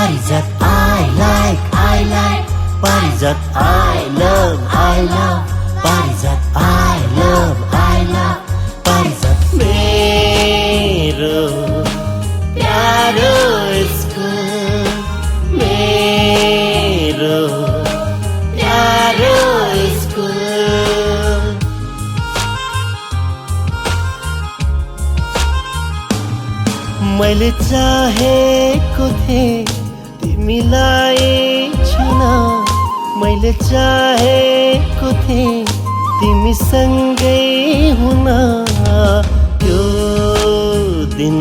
Parijat, I like Parijat, I love Parijat, I love Parijat. मेरो प्यारो school, मेरो प्यारो स्कुल। मैले चाहेको थिएँ तिमीलाई छुन, मैले चाहेको थिएँ तिमीसँगै हुन। त्यो दिन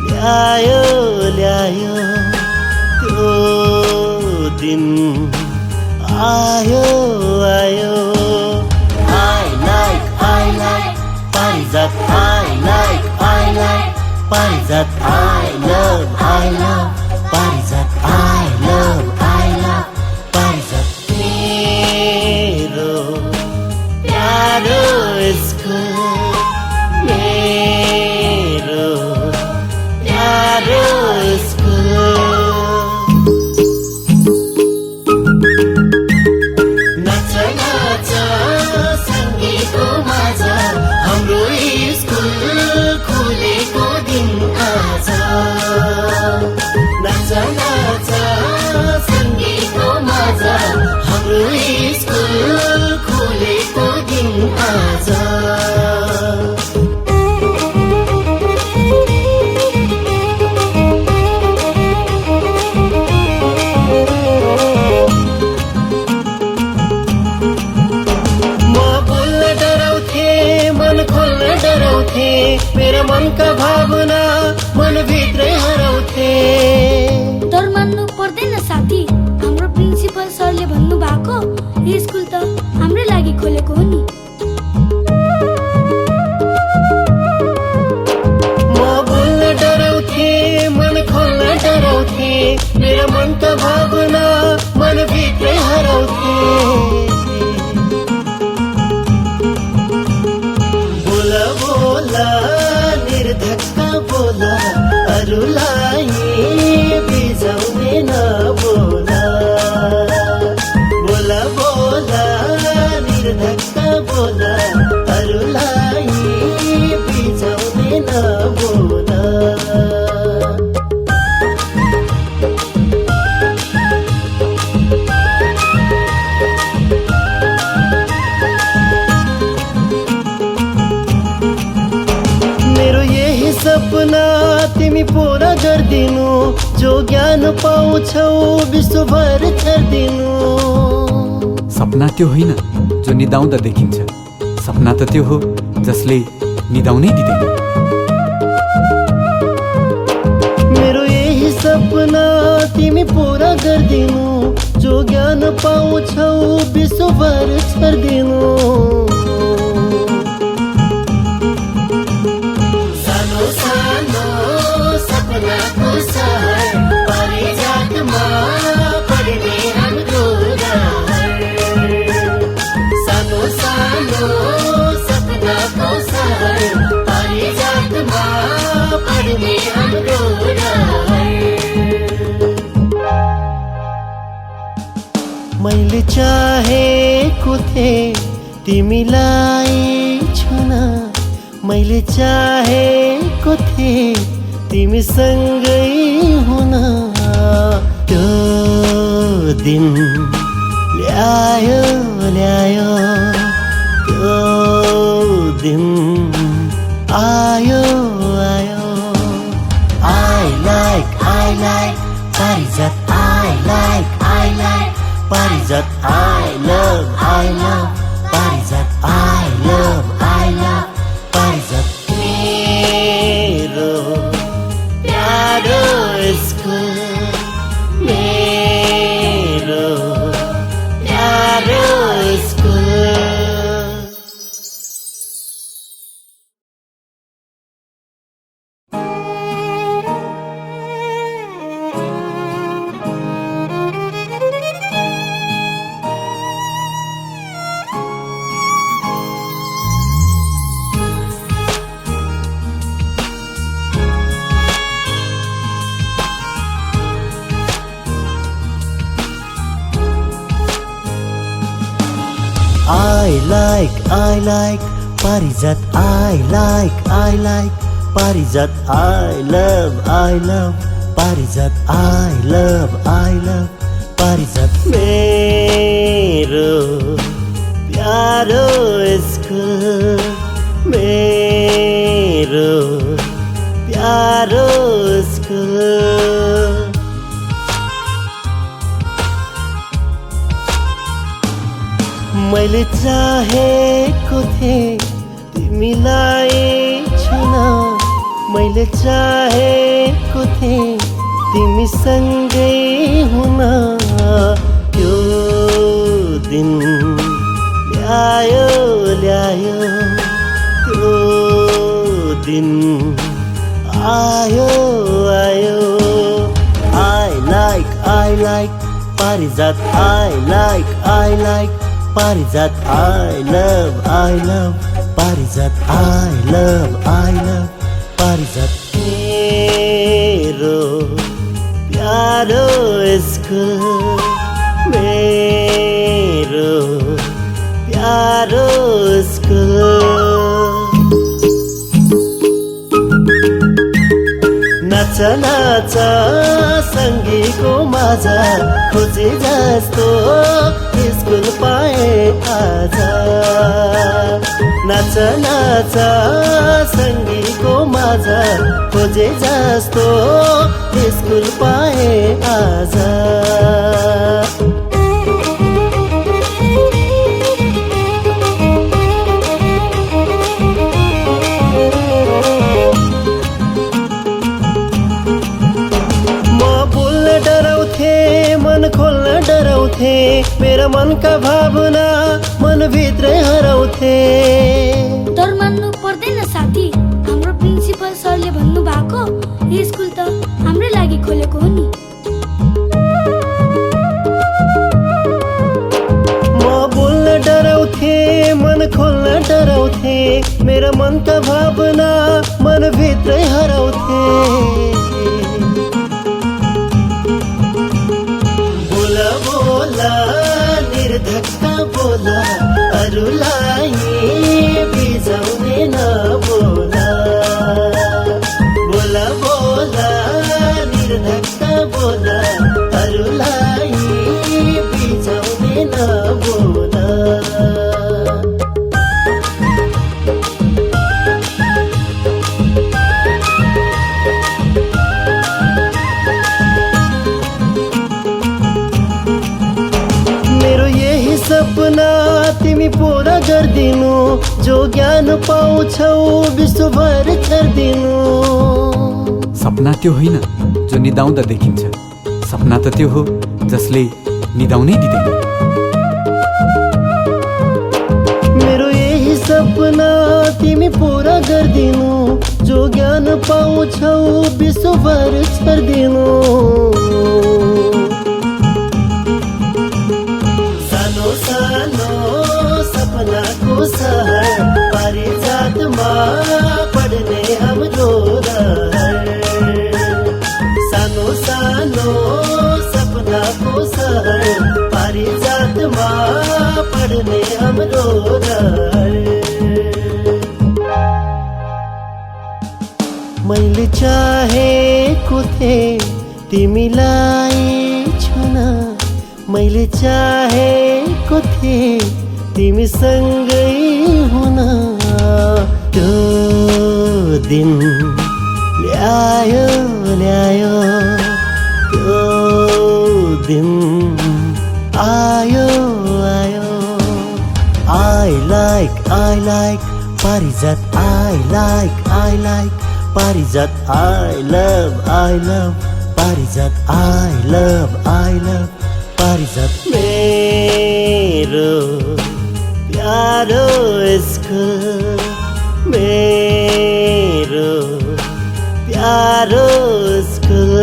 ल्यायो त्यो दिन आयो I like Parijat, I like Parijat, I love Parijat, I love Parijat. मेरो प्यारो स्कुल, मेरो प्यारो स्कुल। नाच नाच सँगैको माझ, हाम्रो स्कुल खुलेको दिन आज। नाच नाच सँगैको माझ, हाम्रो स्कुल खुलेको दिन आज। मेरो मनका भावना मनभित्रै हराउँथे। डर मान्नु पर्दैन साथी, हाम्रो प्रिन्सिपल सरले भन्नु भएको यो स्कुल त हाम्रै लागि खोलेको हो नि। म बोल्न डराउँथे, मन खोल्न डराउँथे, मेरो मनका भावना मनभित्रै हराउँथे। बोला निर्धक्का बोला, अरूलाई बिजाउने नबोला। बोला निर्धक्का बोला, अरूलाई बिजाउने नबोला। सपना तिमी पूरा गरिदिनु, जो ज्ञान पाउँछौ विश्वभर छर्दिनु। सपना त्यो होइन जो निदाउँदा देखिन्छ, सपना त त्यो हो जसले निदाउनै दिँदैन। मेरो यही सपना तिमी पूरा गरिदिनु, जो ज्ञान पाउँछौ विश्वभर छर्दिनु। सपनाको सहर पारिजातमा पढ्ने हाम्रो घर। सानो सानो सपनाको सहर पारिजातमा पढ्ने हाम्रो घर। मैले चाहेको थिएँ तिमीलाई छुन, मैले चाहेको थिएँ तिमीसँगै हुन। त्यो दिन ल्यायो त्यो दिन आयो I like Parijat, I like Parijat, I love Parijat, I love Parijat. मेरो प्यारो स्कुल, मेरो प्यारो school. I like Parijat. I like Parijat. I love Parijat. I love Parijat. मेरो प्यारो स्कुल, मेरो प्यारो स्कुल। मैले चाहेको थिएँ तिमीलाई छुन, मैले चाहेको थिएँ तिमीसँगै हुन। त्यो दिन ल्यायो त्यो दिन आयो। I like Parijat. I like Parijat. I love Parijat. I love Parijat. मेरो प्यारो स्कुल, मेरो प्यारो स्कुल। नाच नाच सँगैको माझा, खोजे जस्तो स्कुल पाए आज। नाच नाच सँगैको माझा, खोजे जस्तो स्कुल पाए आज। मन खोल्न डराउँथे, मेरा मनका भावना मनभित्रै हराउँथे। डर मान्नु पर्दैन साथी, हाम्रो प्रिन्सिपल सरले भन्नु भएको यो स्कुल त हाम्रो लागि खोलेको हो नि। म बोल्न डराउँथे, मन खोल्न डराउँथे, मेरा मनका भावना मनभित्रै हराउँथे। निर्धक्का बोला, अरूलाई बिजाउने नबोला। बोला बोला निर्धक्का बोला, अरूलाई बिजाउने नबोला। सपना तिमी पूरा गर्दिनु, जो ज्ञान पाउँछौ विश्वभर छर्दिनु। सपना त्यो होइन जो निदाउँदा देखिन्छ, सपना त त्यो हो जसले निदाउनै दिँदैन। मेरो यही सपना तिमी पूरा गर्दिनु, जो ज्ञान पाउँछौ विश्वभर छर्दिनु। सानो सपनाको सहर, पारिजातमा पढ्ने हाम्रो रहर। सानो सपनाको सहर, पारिजातमा पढ्ने हाम्रो रहर। मैले चाहेको थिएँ तिमीलाई छुन, मैले चाहेको थिएँ तिमीसँगै हुन। त्यो दिन ल्यायो त्यो दिन आयो। I like Parijat. I like Parijat. I love Parijat. I love Parijat. मेरो प्यारो स्कुल, मेरो प्यारो school.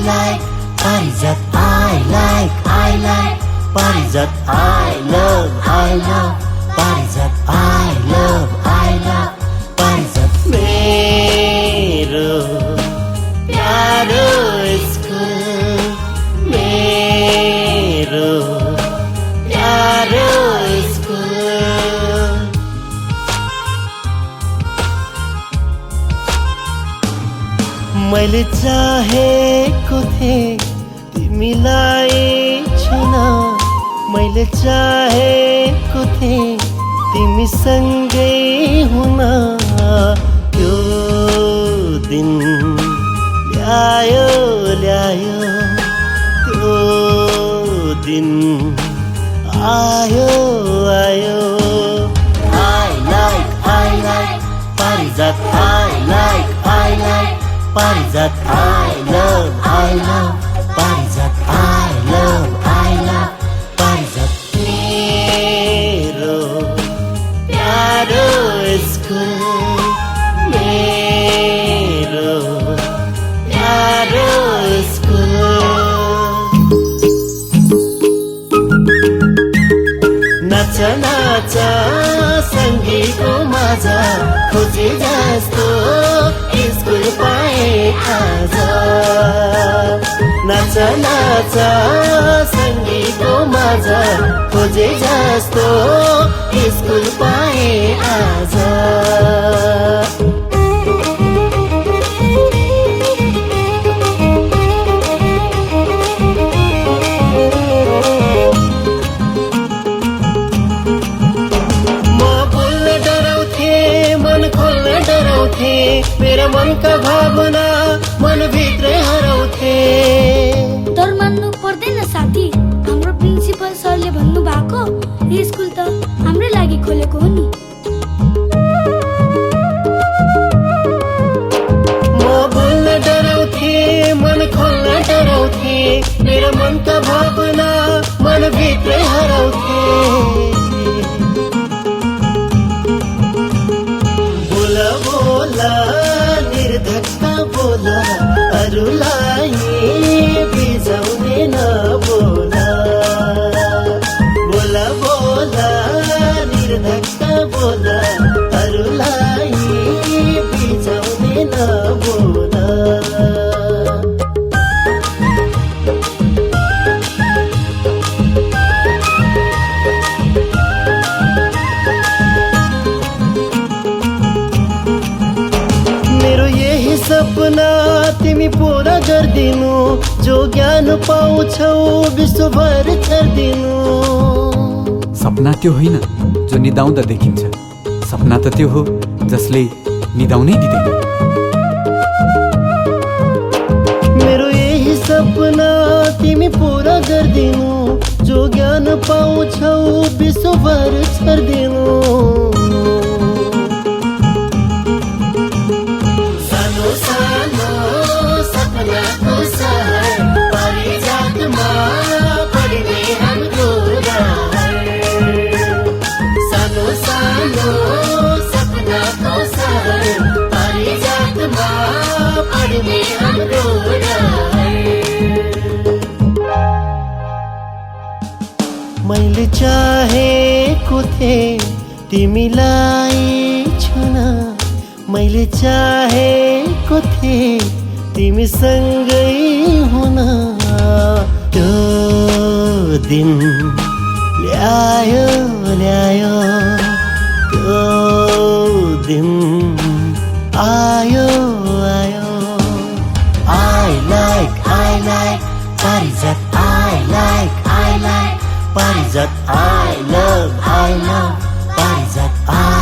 like Parijat I like Parijat I love Parijat I love Parijat मेरो प्यारो स्कुल मेरो प्यारो स्कुल मैले चाहेको थिएँ तिमीलाई छुन मैले चाहेको थिएँ तिमीसँगै हुन त्यो दिन ल्यायो त्यो दिन आयो I like Parijat I like Parijat I love Parijat I love Parijat मेरो प्यारो स्कुल मेरो प्यारो स्कुल नाच नाच सङ्गीतको माझ खोजे जस्तो स्कुल पाए आज नाच नाच सङ्गीतको माझ खोजे जस्तो स्कुल पाए आज मेरा मनका भावना मनभित्रै हराउँथे डर मान्नु पर्दैन साथी हाम्रो प्रिन्सिपल सरले भन्नु भएको यो स्कुल त हाम्रै लागि खोलेको हो नि म बोल्न डराउँथे मन खोल्न डराउँथे मेरा मनका भावना मनभित्रै हराउँथे निर्धक्का बोला अरूलाई बिजाउने नबोला बोला निर्धक्का बोला अरूलाई बिजाउने नबोला सपना तिमी पूरा गर्दिनु जो ज्ञान पाउँछौ विश्वभर छर्दिनु सपना त्यो होइन जो निदाउँदा देखिन्छ सपना त त्यो हो जसले निदाउनै दिँदैन मेरो यही सपना तिमी पूरा गर्दिनु जो ज्ञान पाउँछौ विश्वभर छर्दिनु मैले चाहेको थिएँ तिमीलाई छुन मैले चाहेको थिएँ तिमीसँगै हुन त्यो दिन ल्यायो त्यो दिन आयो I like Parijat I like Parijat I love Parijat I